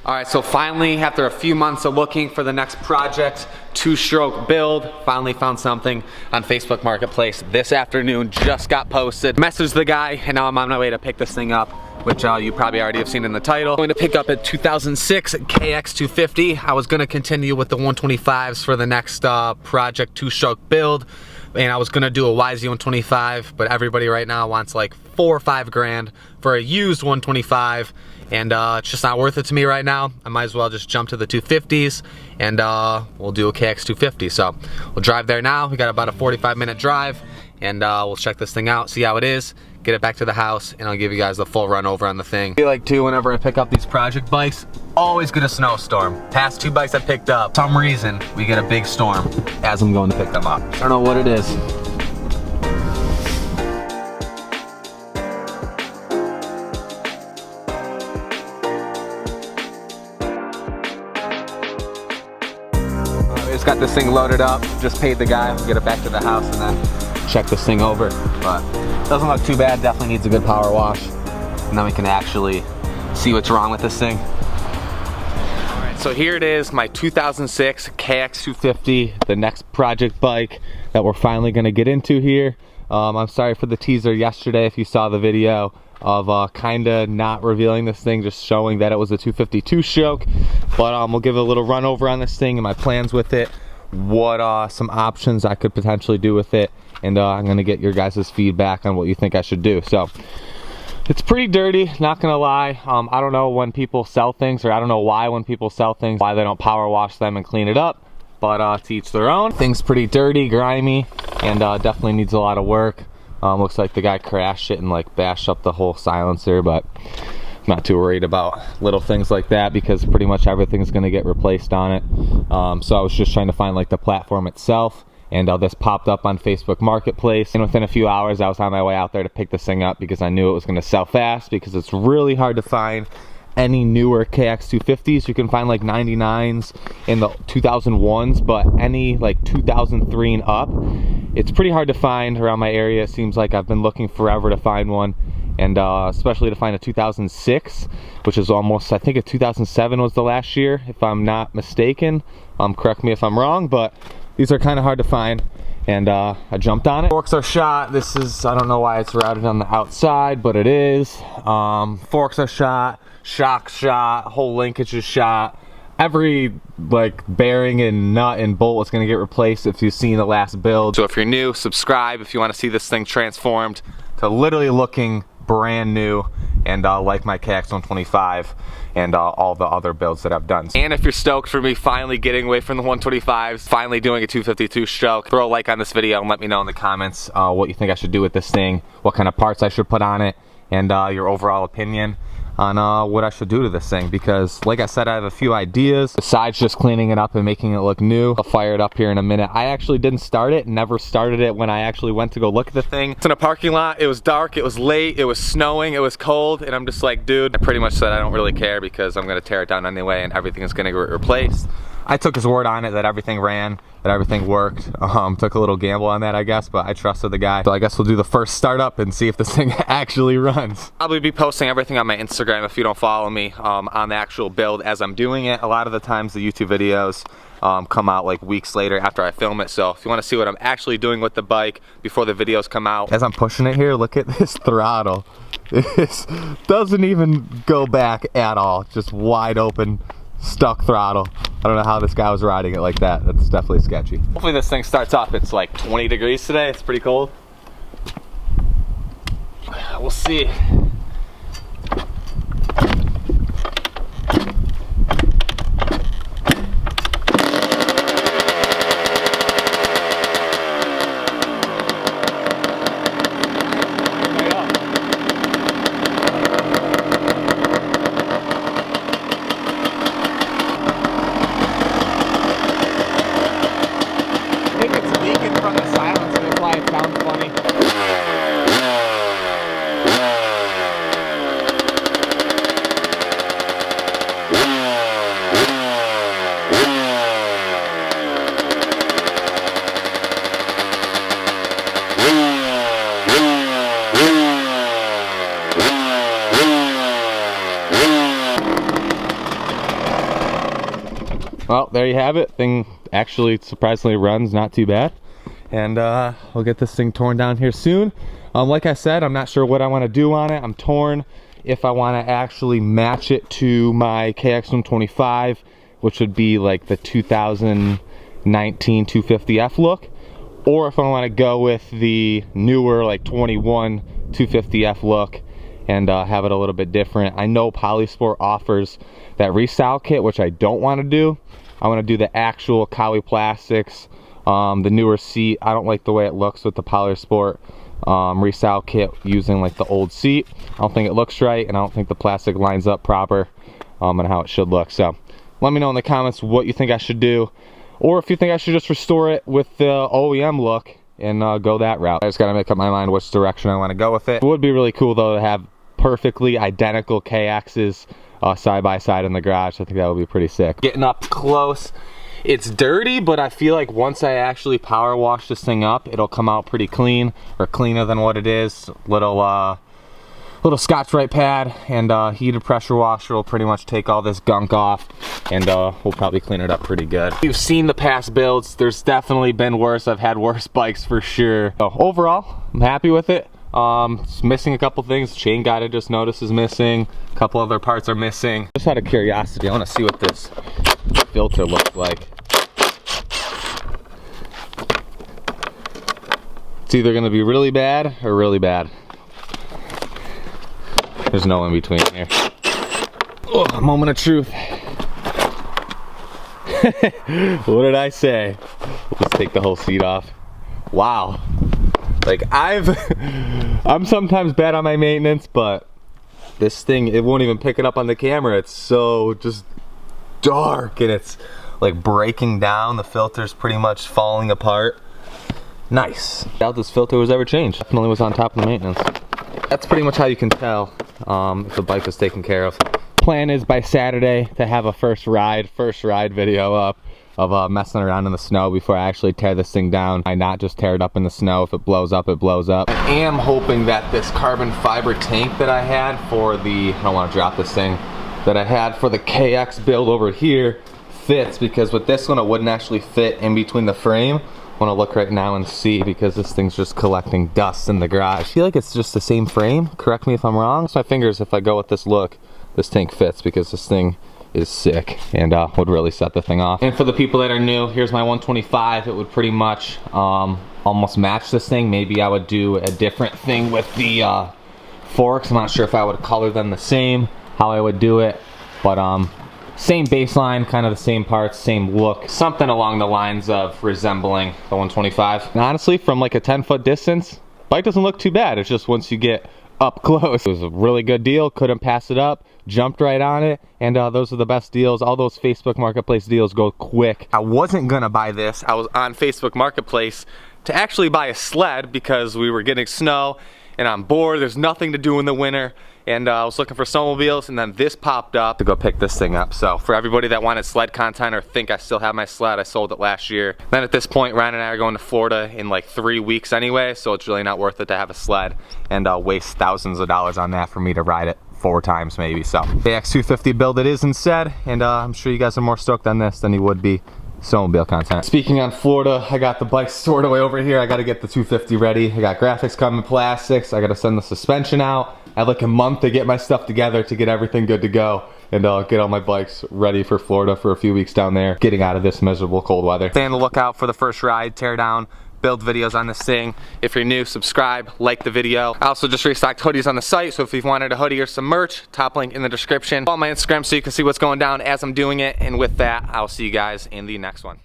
All right, so finally, after a few months of looking for the next project, two-stroke build, finally found something on Facebook Marketplace this afternoon, just got posted. Messaged the guy, and now I'm on my way to pick this thing up, which you probably already have seen in the title. I'm going to pick up a 2006 KX250. I was going to continue with the 125s for the next project two-stroke build, and I was going to do a YZ125, but everybody right now wants like 4 or 5 grand for a used 125, and it's just not worth it to me right now. I might as well just jump to the 250s, and we'll do a KX250. So we'll drive there now. We got about a 45-minute drive, and we'll check this thing out, see how it is, get it back to the house, and I'll give you guys the full run over on the thing. I feel like too, whenever I pick up these project bikes, always get a snowstorm. Past 2 bikes I picked up, for some reason we get a big storm as I'm going to pick them up. I don't know what it is. Got this thing loaded up, just paid the guy, we'll get it back to the house and then check this thing over. But doesn't look too bad, definitely needs a good power wash, and then we can actually see what's wrong with this thing. Alright, so here it is, my 2006 KX250, the next project bike that we're finally gonna get into here. I'm sorry for the teaser yesterday if you saw the video of kinda not revealing this thing, just showing that it was a 250 two-stroke. But we'll give a little run over on this thing and my plans with it, what some options I could potentially do with it, and I'm gonna get your guys' feedback on what you think I should do. So it's pretty dirty, not gonna lie. I don't know when people sell things, or I don't know why when people sell things, why they don't power wash them and clean it up, but to each their own. Thing's pretty dirty, grimy, and definitely needs a lot of work. Looks like the guy crashed it and like bashed up the whole silencer, but I'm not too worried about little things like that because pretty much everything's gonna get replaced on it. So I was just trying to find like the platform itself, and this popped up on Facebook Marketplace, and within a few hours I was on my way out there to pick this thing up because I knew it was gonna sell fast, because it's really hard to find any newer KX250s. You can find like 99s in the 2001s, but any like 2003 and up, it's pretty hard to find around my area. It seems like I've been looking forever to find one, and especially to find a 2006, which is almost, I think a 2007 was the last year, if I'm not mistaken. Correct me if I'm wrong, but these are kind of hard to find, and I jumped on it. Forks are shot. This is, I don't know why it's routed on the outside, but it is. Forks are shot, shock shot, whole linkage is shot. Every like bearing and nut and bolt is going to get replaced if you've seen the last build. So if you're new, subscribe if you want to see this thing transformed to literally looking brand new, and like my KX125 and all the other builds that I've done. And if you're stoked for me finally getting away from the 125s, finally doing a 250 two-stroke, throw a like on this video and let me know in the comments what you think I should do with this thing, what kind of parts I should put on it, and your overall opinion on what I should do to this thing, because like I said, I have a few ideas besides just cleaning it up and making it look new. I'll fire it up here in a minute. I actually didn't start it, never started it when I actually went to go look at the thing. It's in a parking lot, it was dark, it was late, it was snowing, it was cold, and I'm just like, dude, I pretty much said I don't really care because I'm gonna tear it down anyway and everything is gonna get replaced. I took his word on it that everything ran, that everything worked. Took a little gamble on that, I guess, but I trusted the guy. So I guess we'll do the first startup and see if this thing actually runs. I'll be posting everything on my Instagram if you don't follow me on the actual build as I'm doing it. A lot of the times the YouTube videos come out like weeks later after I film it. So if you want to see what I'm actually doing with the bike before the videos come out. As I'm pushing it here, look at this throttle. This doesn't even go back at all. Just wide open, stuck throttle. I don't know how this guy was riding it like that. That's definitely sketchy. Hopefully this thing starts off. It's like 20 degrees today. It's pretty cold. We'll see. It sounds. funny. well, there you have it. Thing actually surprisingly runs not too bad. And we'll get this thing torn down here soon. Like I said, I'm not sure what I want to do on it. I'm torn if I want to actually match it to my KX125, which would be like the 2019 250F look, or if I want to go with the newer like 21 250F look and have it a little bit different. I know Polysport offers that restyle kit, which I don't want to do. I want to do the actual Kawi plastics, the newer seat. I don't like the way it looks with the Polysport restyle kit using like the old seat. I don't think it looks right, and I don't think the plastic lines up proper and how it should look. So let me know in the comments what you think I should do, or if you think I should just restore it with the OEM look and go that route. I just gotta make up my mind which direction I want to go with it. It would be really cool though to have perfectly identical KXs side by side in the garage. I think that would be pretty sick. Getting up close, it's dirty, but I feel like once I actually power wash this thing up, it'll come out pretty clean, or cleaner than what it is. Little Scotch-Brite pad and heated pressure washer will pretty much take all this gunk off, and we'll probably clean it up pretty good. You've seen the past builds. There's definitely been worse. I've had worse bikes for sure. So overall, I'm happy with it. It's missing a couple things. Chain guide I just noticed is missing. A couple other parts are missing. Just out of curiosity, I want to see what this filter looks like. It's either going to be really bad or really bad. There's no in between here. Oh, a moment of truth. What did I say? Let's take the whole seat off. Wow. Like I'm sometimes bad on my maintenance, but this thing, it won't even pick it up on the camera. It's so just dark, and it's like breaking down. The filter's pretty much falling apart. Nice. I doubt this filter was ever changed. Definitely was on top of the maintenance. That's pretty much how you can tell if the bike was taken care of. Plan is by Saturday to have a first ride video up of messing around in the snow before I actually tear this thing down. I not just tear it up in the snow. If it blows up, it blows up. I am hoping that this carbon fiber tank that I had for the, I don't want to drop this thing, that I had for the KX build over here fits, because with this one it wouldn't actually fit in between the frame. I want to look right now and see, because this thing's just collecting dust in the garage. I feel like it's just the same frame. Correct me if I'm wrong. Cross my fingers if I go with this look, this tank fits, because this thing is sick and would really set the thing off. And for the people that are new, here's my 125. It would pretty much almost match this thing. Maybe I would do a different thing with the forks. I'm not sure if I would color them the same, how I would do it, but same baseline, kind of the same parts, same look, something along the lines of resembling the 125. And honestly, from like a 10-foot distance, bike doesn't look too bad. It's just once you get up close, it was a really good deal. Couldn't pass it up, jumped right on it, and those are the best deals. All those Facebook Marketplace deals go quick. I wasn't gonna buy this. I was on Facebook Marketplace to actually buy a sled because we were getting snow and I'm bored. There's nothing to do in the winter, and I was looking for snowmobiles, and then this popped up to go pick this thing up. So for everybody that wanted sled content or think I still have my sled, I sold it last year. Then at this point, Ryan and I are going to Florida in like 3 weeks anyway, so it's really not worth it to have a sled and waste thousands of dollars on that for me to ride it 4 times maybe. So KX250 Build it is instead, and I'm sure you guys are more stoked on this than you would be snowmobile content. Speaking on Florida, I got the bike stored away over here. I got to get the 250 ready. I got graphics coming, plastics. I got to send the suspension out. I had like a month to get my stuff together to get everything good to go, and get all my bikes ready for Florida for a few weeks down there, getting out of this miserable cold weather. Stay on the lookout for the first ride, tear down, build videos on this thing. If you're new, subscribe, like the video. I also just restocked hoodies on the site, so if you've wanted a hoodie or some merch, top link in the description. Follow my Instagram so you can see what's going down as I'm doing it, and with that, I'll see you guys in the next one.